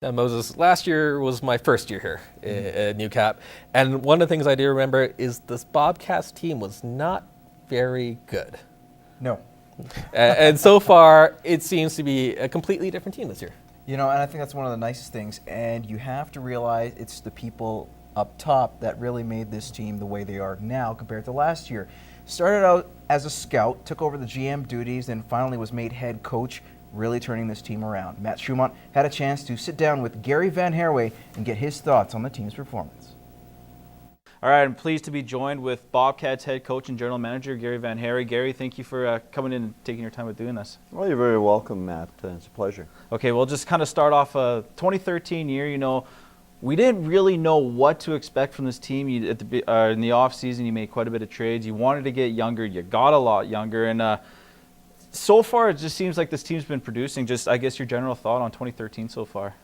Moses, last year was my first year here at Newcap, and one of the things I do remember is this Bobcats team was not very good. No. And so far, it seems to be a completely different team this year. You know, and I think that's one of the nicest things, and you have to realize it's the people up top that really made this team the way they are now compared to last year. Started out as a scout, took over the GM duties, and finally was made head coach, really turning this team around. Matt Schumont had a chance to sit down with Gary Van Herway and get his thoughts on the team's performance. All right, I'm pleased to be joined with Bobcats head coach and general manager Gary Van Herway. Gary, thank you for coming in and taking your time with doing this. Well, you're very welcome, Matt. It's a pleasure. Okay, we'll just kind of start off 2013 year. You know, we didn't really know what to expect from this team. In the off season, you made quite a bit of trades. You wanted to get younger. You got a lot younger, and so far, it just seems like this team's been producing. Just, I guess, your general thought on 2013 so far.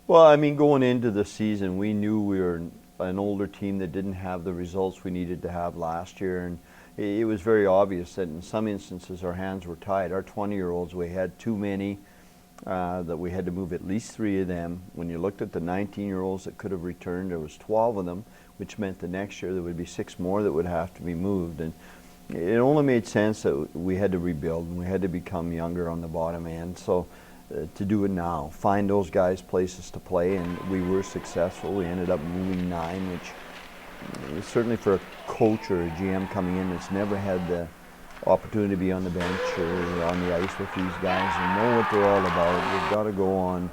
Well, I mean, going into the season, we knew we were an older team that didn't have the results we needed to have last year, and it was very obvious that in some instances our hands were tied. Our 20-year-olds, we had too many, that we had to move at least 3 of them. When you looked at the 19-year-olds that could have returned, there was 12 of them, which meant the next year there would be 6 more that would have to be moved. And it only made sense that we had to rebuild and we had to become younger on the bottom end. So to do it now, find those guys places to play, and we were successful. We ended up moving 9, which certainly for a coach or a GM coming in that's never had the opportunity to be on the bench or on the ice with these guys and know what they're all about. We've got to go on,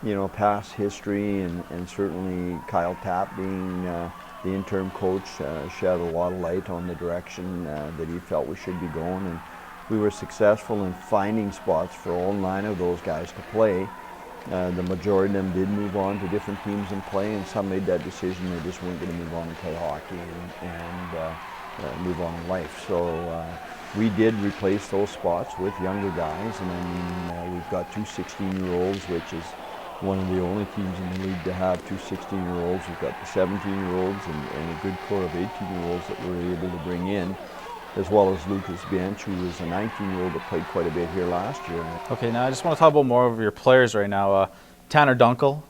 you know, past history, and certainly Kyle Tapp being the interim coach shed a lot of light on the direction that he felt we should be going, and we were successful in finding spots for all 9 of those guys to play. The majority of them did move on to different teams and play, and some made that decision they just weren't going to move on and play hockey and move on in life. So we did replace those spots with younger guys, and I mean we've got 2 16-year-olds, which is one of the only teams in the league to have 2 16-year-olds. We've got the 17-year-olds and a good core of 18-year-olds that we're able to bring in, as well as Lucas Bench, who was a 19-year-old that played quite a bit here last year. Okay, now I just want to talk about more of your players right now. Tanner Dunkel,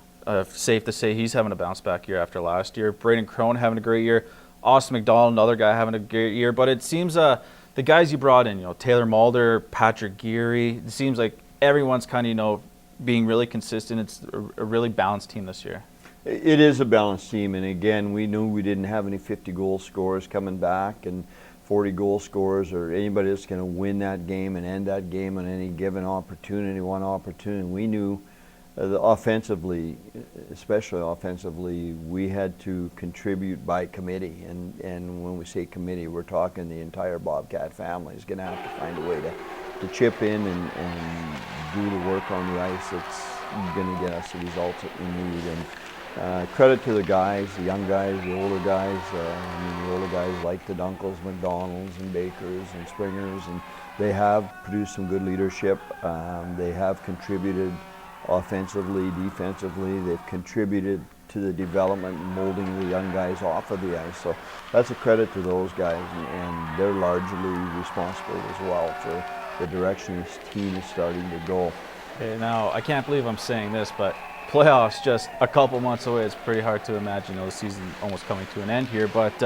safe to say he's having a bounce back year after last year. Braden Crone having a great year. Austin McDonald, another guy having a great year. But it seems the guys you brought in, you know, Taylor Mulder, Patrick Geary, it seems like everyone's kind of, you know, being really consistent. It's a really balanced team this year. It is a balanced team, and again, we knew we didn't have any 50-goal scorers coming back and 40-goal scorers or anybody that's going to win that game and end that game on any given opportunity, one opportunity. We knew offensively, especially offensively, we had to contribute by committee, and when we say committee, we're talking the entire Bobcat family is going to have to find a way to chip in and do the work on the ice that's going to get us the results that we need. And credit to the guys, the young guys, the older guys. I mean, the older guys like the Dunkels, McDonalds, and Bakers, and Springers, and they have produced some good leadership. They have contributed offensively, defensively. They've contributed to the development and molding the young guys off of the ice. So that's a credit to those guys, and they're largely responsible as well for the direction this team is starting to go. Okay, now, I can't believe I'm saying this, but playoffs just a couple months away. It's pretty hard to imagine, you know, the season almost coming to an end here. But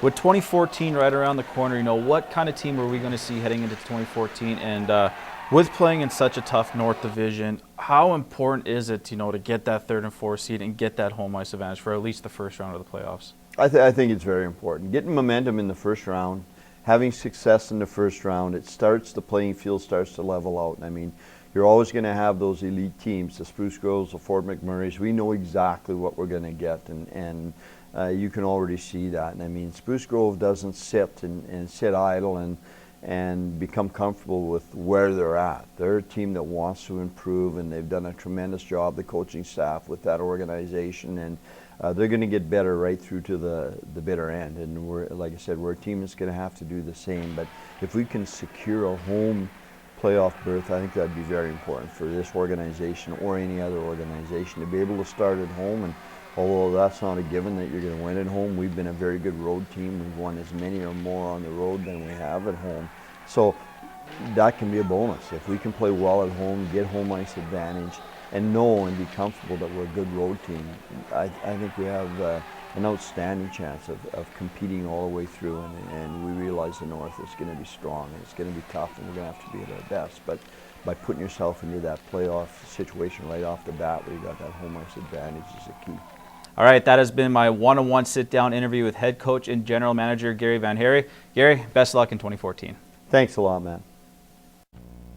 with 2014 right around the corner, you know, what kind of team are we going to see heading into 2014? And with playing in such a tough North Division, how important is it, you know, to get that 3rd and 4th seed and get that home ice advantage for at least the first round of the playoffs? I think it's very important. Getting momentum in the first round, having success in the first round, the playing field starts to level out. I mean, you're always going to have those elite teams, the Spruce Groves, the Fort McMurrays. We know exactly what we're going to get, and you can already see that. And I mean, Spruce Grove doesn't sit and sit idle and become comfortable with where they're at. They're a team that wants to improve, and they've done a tremendous job, the coaching staff, with that organization, and they're going to get better right through to the bitter end. And we're, like I said, we're a team that's going to have to do the same. But if we can secure a home playoff berth, I think that'd be very important for this organization or any other organization to be able to start at home. And although that's not a given that you're going to win at home, we've been a very good road team. We've won as many or more on the road than we have at home. So that can be a bonus. If we can play well at home, get home ice advantage, and know and be comfortable that we're a good road team, I think we have an outstanding chance of competing all the way through, and we realize the North is going to be strong, and it's going to be tough, and we're going to have to be at our best. But by putting yourself into that playoff situation right off the bat where you got that home ice advantage is the key. All right, that has been my one-on-one sit-down interview with head coach and general manager Gary Van Harry. Gary, best of luck in 2014. Thanks a lot, man.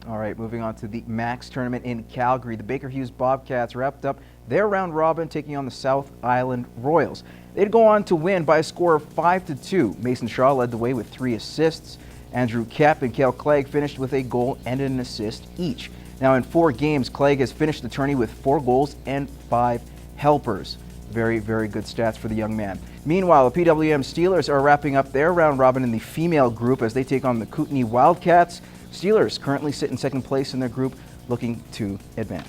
All right, moving on to the Max tournament in Calgary. The Baker Hughes Bobcats wrapped up their round robin taking on the South Island Royals. They'd go on to win by a score of 5-2. Mason Shaw led the way with 3 assists. Andrew Kep and Cale Clegg finished with a goal and an assist each. Now in 4 games, Clegg has finished the tourney with 4 goals and 5 helpers. Very, very good stats for the young man. Meanwhile, the PWM Steelers are wrapping up their round robin in the female group as they take on the Kootenay Wildcats. Steelers currently sit in second place in their group, looking to advance.